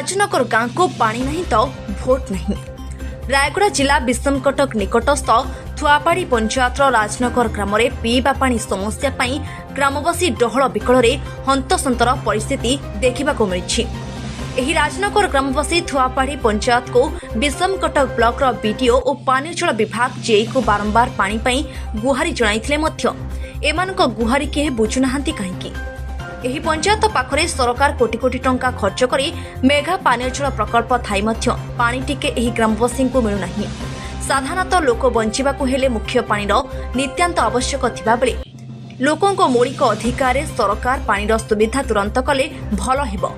राजनगर गांव को पानी नहीं तो भोट नहीं। रायगड़ा जिला विषमकटक निकटस्थ थुआपाड़ी पंचायत राजनगर ग्राम में पीवा पानी समस्या पाई ग्रामवासी डहल विकल हंतसंतर परिस्थिति देखा मिली। एही राजनगर ग्रामवासी थुआपाड़ी पंचायत को विषमकटक ब्लॉक बीडीओ और पानी जल विभाग जेई को बारंबार पानी पाई गुहारी जणाइथिले मध्य एमानक गुहारी के बुझुना कहीं। एही पंचायत पाखरे सरकार कोटी कोटी टंका खर्च करी मेघा पानी जल प्रकल्प थाई मध्य पानी टिके एही ग्रामवासी को मिलु नाही। साधारणतः लोक बंचिबाकु हेले मुख्य पानीर नित्यांत आवश्यक थिबा बेले लोकंको मौलिक अधिकार सरकार पानीर सुविधा तुरंत कले भल हेबो।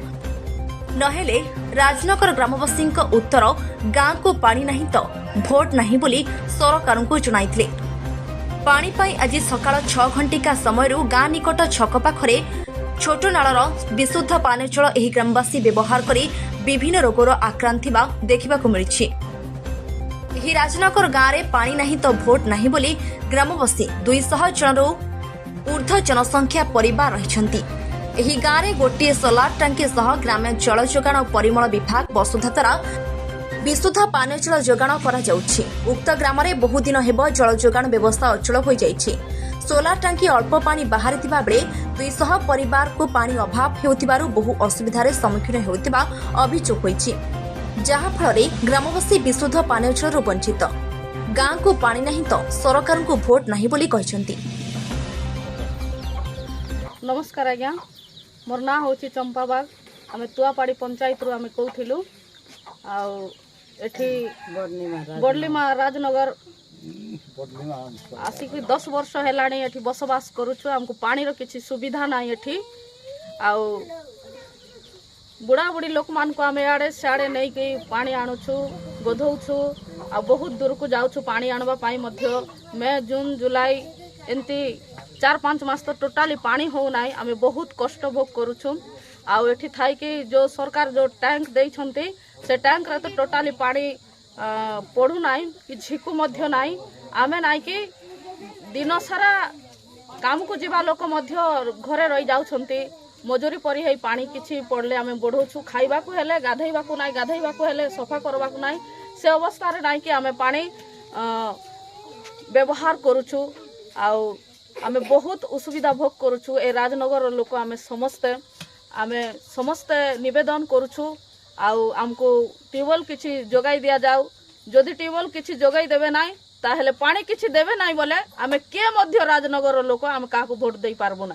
नहेले राजनगर ग्रामवासी उत्तर गांव को पानी नहीं तो भोट नहीं बोली सरकार को जणाइथिले। पानी पाई आज सकाळ 6 घंटिका समय गां निकट छक पाखरे छोट नाଳର विशुद्ध पानी जल एही ग्रामवासी व्यवहार करी विभिन्न रोगर आक्रांत थिबा देखिबाकु मिलिछि। एही राजनगर गांव रे पानी नहीं तो भोट नहीं बोली ग्रामवासी 200 जनरू ऊर्ध्व जनसंख्या परिवार रहिछंती। एही गांव रे गोटिए सोलार टांकी सह ग्राम्य जल जोगाण और परिमल विभाग वसुधा द्वारा विशुद्ध पानी जल जोगाण करा जाउछि। उक्त ग्राम रे बहुदिन हेबो जल जोगाण व्यवस्था अचल होई जाइछि। सोलार टांकी अल्प पानी बाहरी थिबा बेले 200 परिवार को पानी अभाव हेउथिबारु बहु असुविधार सम्मुखीन हेउथिबा अभियोग होइछि, जहा फଳରେ ग्रामवासी विशुद्ध पानी जलରୁ वंचित। गां को पानी नहीं तो सरकार को भोट नहीं बोली कहिसंती। नमस्कार आज्ञा, मोर ना होची चंपा बाग। आमे तुआपाड़ी पंचायत रु आमे कहूथिलु आ एठी बडलीमा राजनगर आसिक 10 वर्ष हेलाणी एठी बसवास करूछु। हमको पानीर किछि सुविधा नाही एठी आ बुढ़ा बुढ़ी लोक मान को आमे आड़े साड़े नहीं कि पानी आणुछु गोधौछु आ बहुत दूर को जाउछु पानी आणबा पाई मध्य मई जून जुलाई एंती 4-5 मास तो टोटाली पानी हो नाही। आमे बहुत कष्ट भोग करूछु आ एठी थाई कि जो सरकार जो टैंक देई छंती से टैंक रे तो टोटाली पानी पड़ू नाही कि झिकु मध्य नाही। आमे नाही कि दिन सारा काम को जीवा लोक मध्य घरे रही जाउछंती मजूरी परी है पानी किछि पड़ले आमे बढ़ौछु। खाइबा को हेले गाधैबा को नाही, गाधैबा को हेले सफा करबा को नाही। से अवस्था रे नाही कि आमे पानी व्यवहार करूछु आ आमे बहुत असुविधा भोग करूछु। ए राजनगर लोक आमे समस्ते निवेदन करूछु आउ हमको ट्यूबवेल किछि जोगाई दिया जाऊ। जदि ट्यूबवेल किछि जोगाई देबे नाही ताहेले पानी किछि देबे नाही बोले आमे के मध्य राजनगर लोक आमे काको भोट देई पारबो ना।